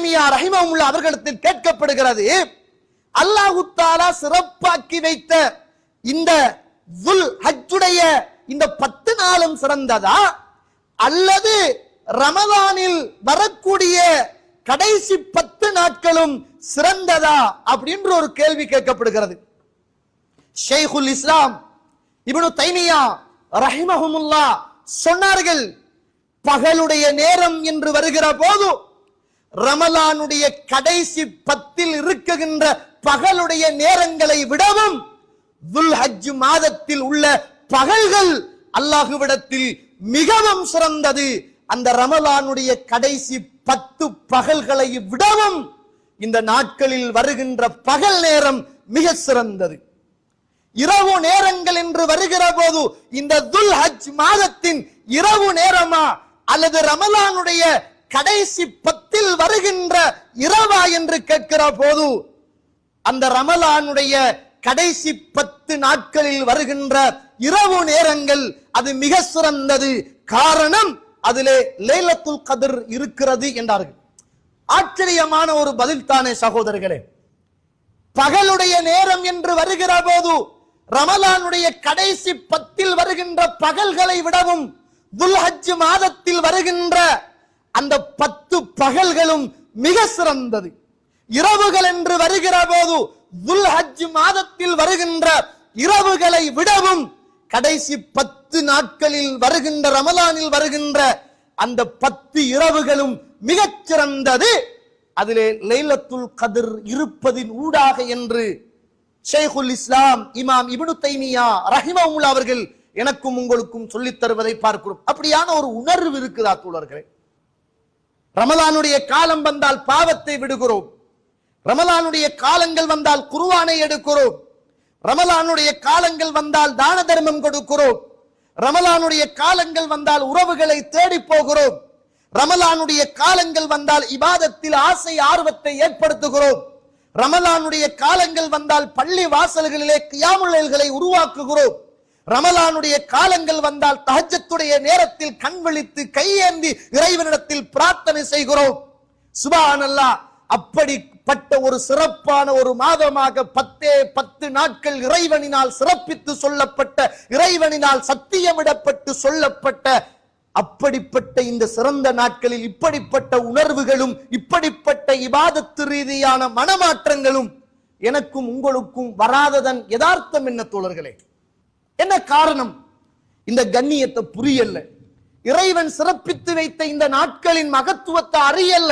தைமியா ரஹிமஹுல்லாஹ் அவர்களிடத்தில் கேட்கப்படுகிறது, அல்லாஹ் தஆலா சிறப்பாக்கி வைத்த இந்த துல் ஹஜ்ஜுடைய இந்த 10 நாளும் சிறந்ததா அல்லது ரமலானில் வரக்கூடிய கடைசி 10 நாட்களும் சிறந்ததா அப்படின்ற ஒரு கேள்வி கேட்கப்படுகிறது. ஷைகுல் இஸ்லாம் இப்னு தைமியா ரஹிமஹுல்லாஹ் சொன்னார்கள், பகலுடைய நேரம் என்று வருகிற போது ரமலானுடைய கடைசி 10 இருக்குகின்ற பகலுடைய நேரங்களை விடவும் துல் ஹஜ் மாதத்தில் உள்ள பகல்கள் அல்லாஹ்விடத்தில் மிகவும் சிறந்தது. அந்த ரமலானுடைய கடைசி 10 பகல்களை விடவும் இந்த நாட்களில் வருகின்ற பகல் நேரம் மிக சிறந்தது. இரவு நேரங்கள் என்று வருகிற போது இந்த துல் ஹஜ் மாதத்தின் இரவு நேரமா அல்லது ரமலானுடைய கடைசி 10 வருகின்ற இரவா என்று கேட்கிற போது அந்த ரமலானுடைய கடைசி 10 நாட்களில் வருகின்ற இரவு நேரங்கள் அது மிக சிறந்தது. காரணம் அதிலே லைலத்துல் கத்ர் இருக்கிறது என்றார்கள். ஆச்சரியமான ஒரு பதில் தானே சகோதரர்களே. பகலுடைய நேரம் என்று வருகிற போது ரமலானுடைய கடைசி 10 வருகின்ற பகல்களை விடவும் துல் ஹஜ் மாதத்தில் வருகின்ற அந்த 10 பகல்களும் மிக சிறந்தது. இரவுகள் என்று வருகிற போது துல் ஹஜ் மாதத்தில் வருகின்ற இரவுகளை விடவும் கடைசி 10 நாட்களில் வருகின்ற ரமலானில் வருகின்ற அந்த 10 இரவுகளும் மிகச் சிறந்தது. அதிலே லைலத்துல் கத்ர் இருப்பதின் ஊடாக என்று ஷைகுல் இஸ்லாம் இமாம் இப்னு தைமியா ரஹிமஹுல்லாஹ் அவர்கள் எனக்கும் உங்களுக்கும் சொல்லித் தருவதை பார்க்கிறோம். அப்படியான ஒரு உணர்வு இருக்குதா தோழர்களே? ரமலானுடைய காலம் வந்தால் பாவத்தை விடுகிறோம். ரமலானுடைய காலங்கள் வந்தால் குர்ஆனை எடுக்கிறோம். ரமலானுடைய காலங்கள் வந்தால் தான தர்மம் கொடுக்கிறோம். ரமலானுடைய காலங்கள் வந்தால் உறவுகளை தேடி போகிறோம். ரமலானுடைய காலங்கள் வந்தால் இபாதத்தில் ஆசை ஆர்வத்தை ஏற்படுத்துகிறோம். ரமலானுடைய காலங்கள் வந்தால் பள்ளி வாசல்களிலே கியாமுல் லைல்களை உருவாக்குகிறோம். ரமலானுடைய காலங்கள் வந்தால் தஹஜ்ஜுடைய நேரத்தில் கண் விழித்து கையேந்தி இறைவனிடத்தில் பிரார்த்தனை செய்கிறோம். சுப்ஹானல்லாஹ், அப்படிப்பட்ட ஒரு சிறப்பான ஒரு மாதமாக 10 நாட்கள் இறைவனினால் சிறப்பித்து சொல்லப்பட்ட, இறைவனினால் சத்தியமிடப்பட்டு சொல்லப்பட்ட அப்படிப்பட்ட இந்த சிறந்த நாட்களில் இப்படிப்பட்ட உணர்வுகளும் இப்படிப்பட்ட இபாதத்து ரீதியான மனமாற்றங்களும் எனக்கும் உங்களுக்கும் வராததன் யதார்த்தம் என்ன தோழர்களே? என்ன காரணம்? இந்த கண்ணியத்தை புரியல, இறைவன் சிறப்பித்து வைத்த இந்த நாட்களின் மகத்துவத்தை அறியல்ல.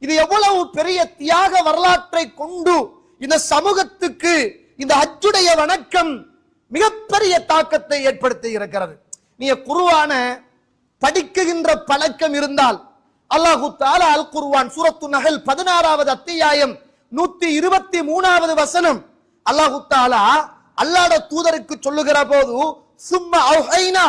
இது எவ்வளவு பெரிய தியாக வரலாற்றை கொண்டு இந்த சமூகத்துக்கு இந்த ஹஜ்ஜுடைய வணக்கம் மிகப்பெரிய தாக்கத்தை ஏற்படுத்தி இருக்கிறது. நீங்க குர்ஆன படிக்குகின்ற பழக்கம் இருந்தால் அல்லாஹ் தஆலா அல் குர்ஆன் சூரத்து நஹல் 16வது அத்தியாயம் 123வது வசனம் அல்லாஹ் தஆலா அல்லாஹ்வுடைய தூதருக்கு சொல்லுகிற போது சும்மா அவ்ஹைனா,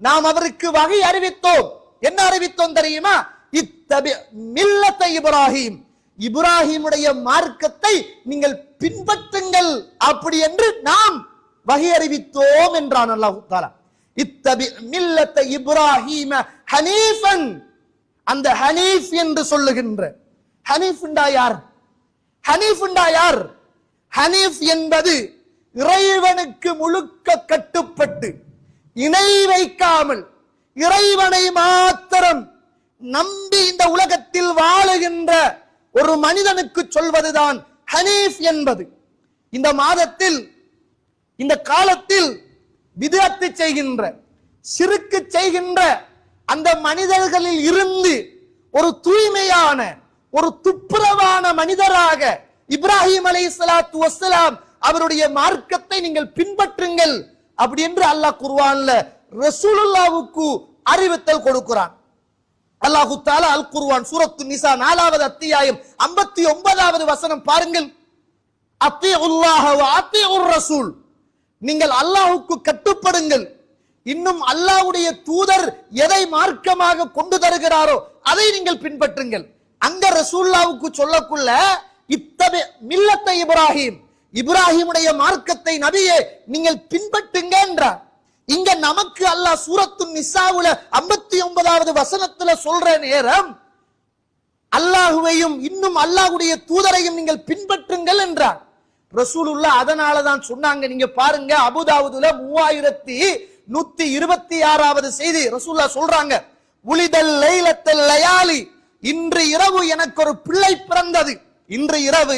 நாம் அவருக்கு வகை அறிவித்தோம். என்ன அறிவித்தோம் தெரியுமா? இத்தபி மில்லத இப்ராஹிம், இப்ராஹிமுடைய மார்க்கத்தை நீங்கள் பின்பற்றுங்கள் அப்படி என்று நாம் வகை அறிவித்தோம் என்றான் அல்லாஹ் தஆலா. இத்தபி மில்லத இப்ராஹிம ஹனீஃபன், அந்த ஹனீஃப் என்று சொல்லுகின்ற ஹனீஃப்ண்டா யார்? ஹனீஃப்ண்டா யார்? ஹனீஃப் என்பது இறைவனுக்கு முழுக்க கட்டுப்பட்டு இணை வைக்காமல் இறைவனை மாத்திரம் நம்பி இந்த உலகத்தில் வாழுகின்ற ஒரு மனிதனுக்கு சொல்வதுதான் ஹனீஃப் என்பது. இந்த மாதத்தில் இந்த காலத்தில் பித்அத் செய்கின்ற, ஷிர்க் செய்கின்ற அந்த மனிதர்களில் இருந்து ஒரு தூய்மையான, ஒரு துப்புரவான மனிதராக இப்ராஹிம் அலைஹிஸ்ஸலாத்து வஸ்ஸலாம் அவருடைய மார்க்கத்தை நீங்கள் பின்பற்றுங்கள் அப்படி என்று அல்லாஹ் குர்ஆன்ல ரசூலுல்லாஹ்வுக்கு அறிவித்தல் கொடுக்கிறான். அல்லாஹ் தஆலா அல் குர்ஆன் சூரத்து நிசா 4வது அத்தியாயம் 59வது வசனம் பாருங்கள். அத்தீஉல்லாஹ வ அத்தீஉர் ரசூல், நீங்கள் அல்லாஹ்வுக்கு கட்டுப்படுங்கள், இன்னும் அல்லாஹ்வுடைய தூதர் எதை மார்க்கமாக கொண்டு தருகிறாரோ அதை நீங்கள் பின்பற்றுங்கள். அங்க ரசூலுல்லாஹ்வுக்கு சொல்லக்குள்ள இத்தபி மில்லத்த இப்ராஹிம், இப்ராஹிமுடைய மார்க்கத்தை நபியே நீங்கள் பின்பற்றுங்க என்றார். இங்க நமக்கு அல்லாஹ் சூரத்து நிசாவுல 59வது வசனத்துல சொல்ற நேரம் அல்லாஹுவையும் இன்னும் அல்லாஹ்வுடைய தூதரையும் நீங்கள் பின்பற்றுங்கள் என்றார் ரசூலுல்லாஹ். அதனாலதான் சொன்னாங்க, நீங்க பாருங்க அபூதாவுதுல 3126வது செய்தி ரசூலுல்லாஹ் சொல்றாங்க, உலிதல் லைலத்தல் லயாலி, இன்று இரவு எனக்கு ஒரு பிள்ளை பிறந்தது, இன்று இரவு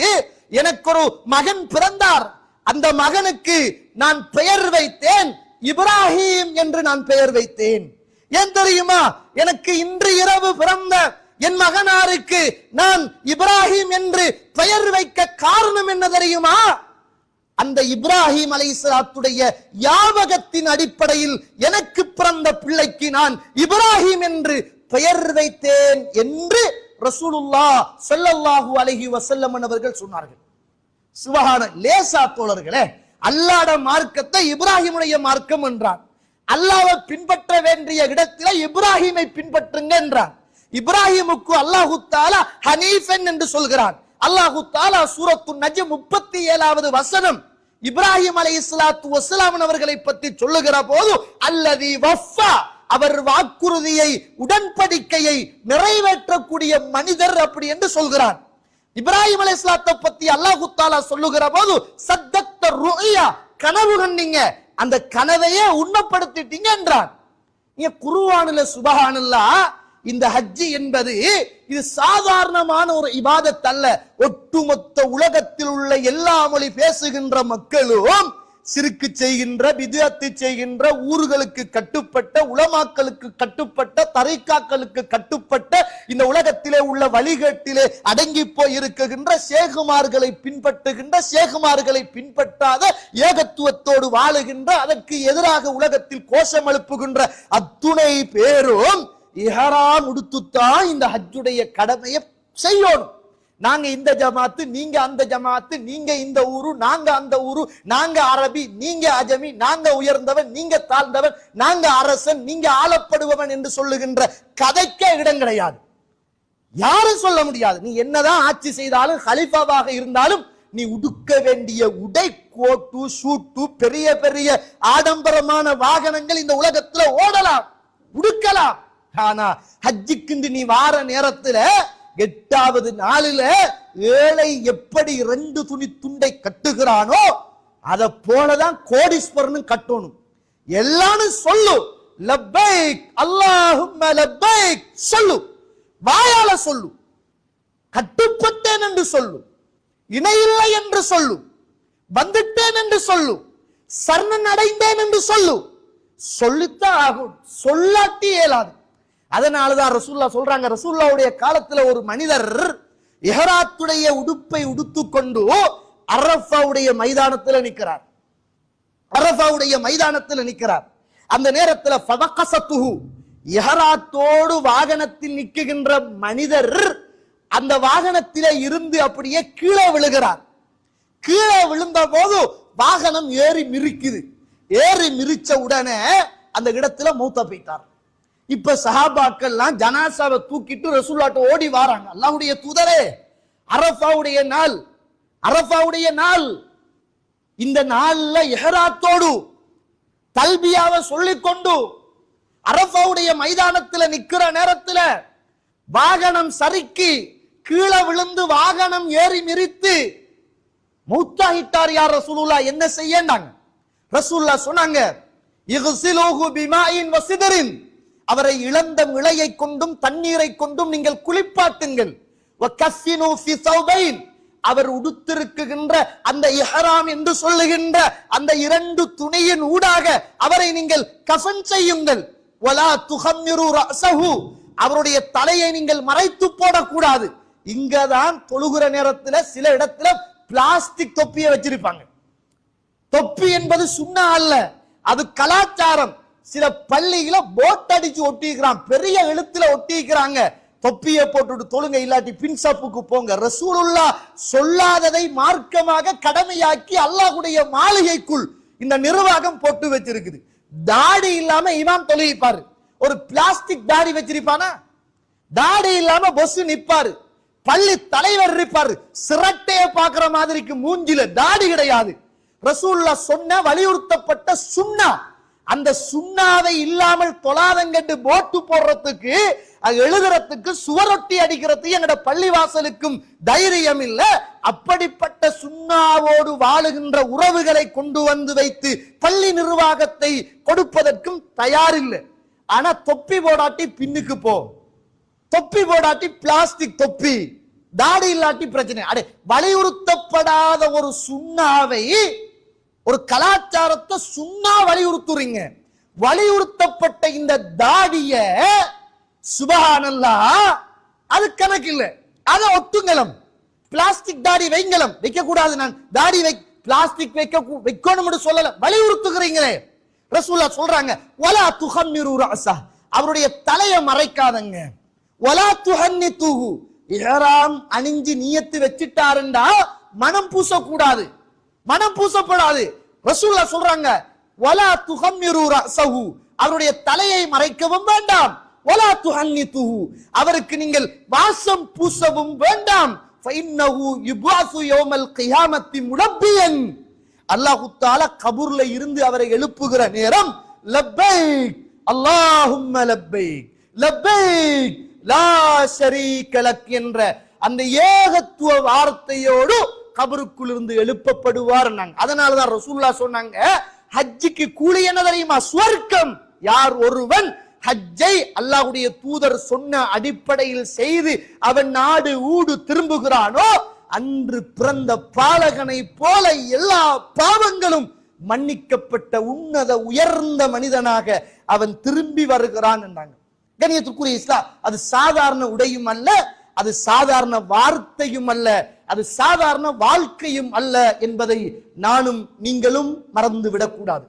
எனக்கு ஒரு மகன் பிறந்தார், அந்த மகனுக்கு நான் பெயர் வைத்தேன் இப்ராஹிம் என்று நான் பெயர் வைத்தேன். ஏன் தெரியுமா? எனக்கு இன்று இரவு பிறந்த என் மகனாருக்கு நான் இப்ராஹிம் என்று பெயர் வைக்க காரணம் என்ன தெரியுமா? அந்த இப்ராஹிம் அலைஹிஸ்ஸலாத்துடைய யாவகத்தின் அடிப்படையில் எனக்கு பிறந்த பிள்ளைக்கு நான் இப்ராஹிம் என்று பெயர் வைத்தேன் என்று ரசூலுல்லாஹ் ஸல்லல்லாஹு அலைஹி வஸல்லம் அவர்கள் சொன்னார்கள். சுபஹான, லேசா தோழர்களே, அல்லாஹ்வுடைய மார்க்கத்தை இப்ராஹிமுடைய மார்க்கம் என்றான். அல்லாஹ்வை பின்பற்ற வேண்டிய இடத்திலே இப்ராஹிமை பின்பற்றுங்க என்றான். இப்ராஹிமுக்கு அல்லாஹு தஆலா ஹனீஃபன் என்று சொல்கிறான். அல்லாஹு தஆலா சூரத்து நஜ்ம் 37வது வசனம் இப்ராஹிம் அலைஹிஸ்ஸலாத்து வஸ்ஸலாம் அவர்களை பற்றி சொல்லுகிற போது அல்லதி வஃபா, அவர் வாக்குறுதியை உடன்படிக்கையை நிறைவேற்றக்கூடிய மனிதர் அப்படி என்று சொல்கிறான். இப்ராஹிம் அலைஹிஸ்ஸலாத்தை பத்தி அல்லாஹு தஆலா சொல்லுகிற போது சத்தத்த ருயா, கனவு கண்டீங்க, அந்த கனவையே உண்மைப்படுத்திட்டீங்க என்றான். இங்க குர்ஆனில சுப்ஹானல்லாஹ், இந்த ஹஜ் என்பது இது சாதாரணமான ஒரு இபாதத் அல்ல. ஒட்டுமொத்த உலகத்தில் உள்ள எல்லா மொழி பேசுகின்ற மக்களும் சிறுக்கு செய்கின்ற, பித்அத்து செய்கின்ற, ஊர்களுக்கு கட்டுப்பட்ட, உலமாக்களுக்கு கட்டுப்பட்ட, தரீக்காக்களுக்கு கட்டுப்பட்ட, இந்த உலகத்திலே உள்ள வழிகேட்டிலே அடங்கி போய் இருக்குகின்ற ஷேகுமார்களை பின்பற்றுகின்ற, ஷேகுமார்களை பின்பற்றாத, ஏகத்துவத்தோடு வாழுகின்ற, அதற்கு எதிராக உலகத்தில் கோஷம் எழுப்புகின்ற அத்துணை பேரும் இஹ்ராம் உடுத்துத்தான் இந்த ஹஜ்ஜுடைய கடமையை செய்யணும். நாங்க இந்த ஜமாத்து, நீங்க அந்த ஜமாத்து, நீங்க இந்த ஊரு, நாங்க அந்த ஊரு, நாங்க அரபி, நீங்க அஜமி, நாங்க உயர்ந்தவன், நீங்க தாழ்ந்தவன், நாங்க அரசன், நீங்க ஆளப்படுபவன் என்று சொல்லுகின்ற கதைக்கே இடம் கிடையாது. யாரும் சொல்ல முடியாது. நீ என்னதான் ஆட்சி செய்தாலும், ஹலிஃபாவாக இருந்தாலும், நீ உடுக்க வேண்டிய உடை, கோட்டு, ஷூட்டு, பெரிய பெரிய ஆடம்பரமான வாகனங்கள் இந்த உலகத்துல ஓடலாம், உடுக்கலாம். ஆனா ஹஜ்ஜுக்கு நீ வார நேரத்துல 8வது நாளில ஏழை எப்படி 2 துணி துண்டை கட்டுகிறானோ அத போலதான் கோடீஸ்வரனும் கட்டணும். எல்லாரும் சொல்லு லப்பைக் அல்லாஹும்ம லப்பைக் சொல்லு, வாயால சொல்லு, கட்டுப்பட்டேன் என்று சொல்லு, இணையில்லை என்று சொல்லு, வந்துட்டேன் என்று சொல்லு, சரணன் அடைந்தேன் என்று சொல்லு. சொல்லித்தான் ஆகும், சொல்லாட்டி இயலாது. அதனாலதான் ரசூலுல்லாஹ் சொல்றாங்க, ரசூலுல்லாஹ்வுடைய காலத்துல ஒரு மனிதர் இஹ்ராத்துடைய உடுப்பை உடுத்துக்கொண்டு அரஃபாவுடைய மைதானத்துல நிற்கிறார். அரஃபாவுடைய மைதானத்துல நிற்கிறார். அந்த நேரத்துல ஃபதகஸத்துஹு, இஹ்ராத்தோடு வாகனத்தில் நிற்கின்ற மனிதர் அந்த வாகனத்திலே இருந்து அப்படியே கீழே விழுகிறார். கீழே விழுந்த போது வாகனம் ஏறி மிரிக்குது. ஏறி மிரிச்ச உடனே அந்த இடத்துல மூத்த போயிட்டார். இப்ப சஹாபாக்கள்லாம் ஜனாசாவை தூக்கிட்டு ரசூலுல்லாஹ்ட்ட ஓடி வாராங்க. அல்லாஹ்வுடைய தூதரே, அரஃபாவுடைய நாள், அரஃபாவுடைய நாள், இந்த நாள்ல இஹ்ராத்தோடு தல்பியாவை சொல்லிக்கொண்டு அரஃபாவுடைய மைதானத்துல நிக்கிற நேரத்துல வாகனம் சறுக்கி கீழே விழுந்து வாகனம் ஏறி மிரித்து மௌத்தாகிட்டார். யார் ரசூலுல்லாஹ், என்ன செய்யண்டாங்க? ரசூலுல்லாஹ் சொன்னாங்க, இக்ஸிலூஹு பிமாஇன் வஸிதரின், அவரை இழந்த இழையை கொண்டும் தண்ணீரை கொண்டும் நீங்கள் குளிப்பாட்டுங்கள். வகஃபினு ஃபி ஸௌபைன், அவர் உடுத்திருக்கின்ற அந்த இஹ்ராம் என்று சொல்லுகின்ற அந்த 2 துணியின் ஊடாக அவரை நீங்கள் கஃன் செய்யுங்கள். வலா துஹம்மிரு ரஅஸஹு, அவருடைய தலையை நீங்கள் மறைத்து போடக்கூடாது. இங்கதான் தொழுகிற நேரத்துல சில இடத்துல பிளாஸ்டிக் தொப்பியை வச்சிருப்பாங்க. தொப்பி என்பது சுன்னா அல்ல, அது கலாச்சாரம். சில பள்ளியில போட் அடிச்சு ஒட்டிக்கிறான், பெரிய எழுத்துல ஒட்டிக்கிறாங்க. தொப்பியை போட்டுட்டு தொழுங்க, இல்லாட்டி பின்சாப்புக்கு போங்க. ரசூலுல்லாஹ் சொல்லாததை மார்க்கமாக கடமையாக்கி அல்லாஹ்வுடைய மாளிகைக்குள் இந்த நிர்வாகம் போட்டு வச்சிருக்குது. தாடி இல்லாம இமாம் தொழுகிப்பாரு. ஒரு பிளாஸ்டிக் தாடி வச்சிருப்பானா? தாடி இல்லாம பொஸ் நிப்பாரு. பள்ளி தலைவர் இருப்பாரு, சிரட்டைய பாக்குற மாதிரிக்கு மூஞ்சில தாடி கிடையாது. ரசூலுல்லாஹ் சொன்ன வலியுறுத்தப்பட்ட சுன்னா, அந்த சுண்ணாவை இல்லாமல் தொழாதங்கட்டு போட்டு போடுறதுக்கு எழுதுறதுக்கு சுவரொட்டி அடிக்கிறதுக்கு எங்கட பள்ளிவாசலுக்கும் தைரியம் இல்ல. அப்படிப்பட்ட சுண்ணாவோடு வாழுகின்ற உறவுகளை கொண்டு வந்து வைத்து பள்ளி நிர்வாகத்தை கொடுப்பதற்கும் தயாரில்லை. ஆனா தொப்பி போடாட்டி பின்னுக்கு போ, தொப்பி போடாட்டி பிளாஸ்டிக் தொப்பி, தாடி இல்லாட்டி பிரச்சனை. அடே, வலியுறுத்தப்படாத ஒரு சுண்ணாவை, ஒரு கலாச்சாரத்தை சுண்ணா வலியுறுத்துறீங்க. வலியுறுத்தப்பட்ட இந்த தாடிய சுபஹானல்லாஹ் அது கணக்கு இல்ல, அத ஒட்டுங்கலம். பிளாஸ்டிக் தாடி வைங்கலம், வைக்க கூடாது. நான் தாடி பிளாஸ்டிக் வைக்கணும் சொல்லல, வலியுறுத்துகிறீங்களே. ரசூலுல்லாஹ் சொல்றாங்க, வலா துஹம்மிரு ரஅஸா, அவருடைய தலையை மறைக்காதங்க. வலா துஹன்னிதுஹு, இஹ்ராம் அணிஞ்சு நியத்து வச்சிட்டாருண்டா மனம் பூசக்கூடாது, மனம் பூசப்படாது. ரசூலுல்லாஹ் சொல்றாங்க, வலா துஹம்மிரு ரஅஸஹு, அவருடைய தலையை மறைக்கவும் வேண்டாம். வலா துஹன்னிதுஹு, அவருக்கு நீங்கள் வாசம் பூசவும் வேண்டாம். ஃபஇன்னஹு யுபஅஸு யௌமல் கியாமத்தி முலப்பியன், அல்லாஹ் தஆலா கபூர்ல இருந்து அவரை எழுப்புகிற நேரம் லப்பைக் அல்லாஹும்ம லப்பைக் லப்பைக் லா ஷரீக லக் என்ற அந்த ஏகத்துவ வார்த்தையோடு கபருக்குள் இருந்து எழுப்பப்படுவார். அதனாலதான் ரசூலுல்லாஹ் சொன்னாங்க, ஹஜ்ஜுக்கு கூலி என்ன தெரியுமா? சுவர்க்கம். யார் ஒருவன் ஹஜ்ஜை அல்லாஹ்வுடைய தூதர் சொன்ன அடிப்படையில் செய்து அவன் நாடு ஊடு திரும்புகிறானோ, அன்று பிறந்த பாலகனை போல எல்லா பாவங்களும் மன்னிக்கப்பட்ட உன்னத உயர்ந்த மனிதனாக அவன் திரும்பி வருகிறான் என்றாங்க. கண்ணியத்துக்குரிய இஸ்லாம், அது சாதாரண உடையும் அல்ல, அது சாதாரண வார்த்தையும் அல்ல, அது சாதாரண வாழ்க்கையும் அல்ல என்பதை நானும் நீங்களும் மறந்து விடக்கூடாது.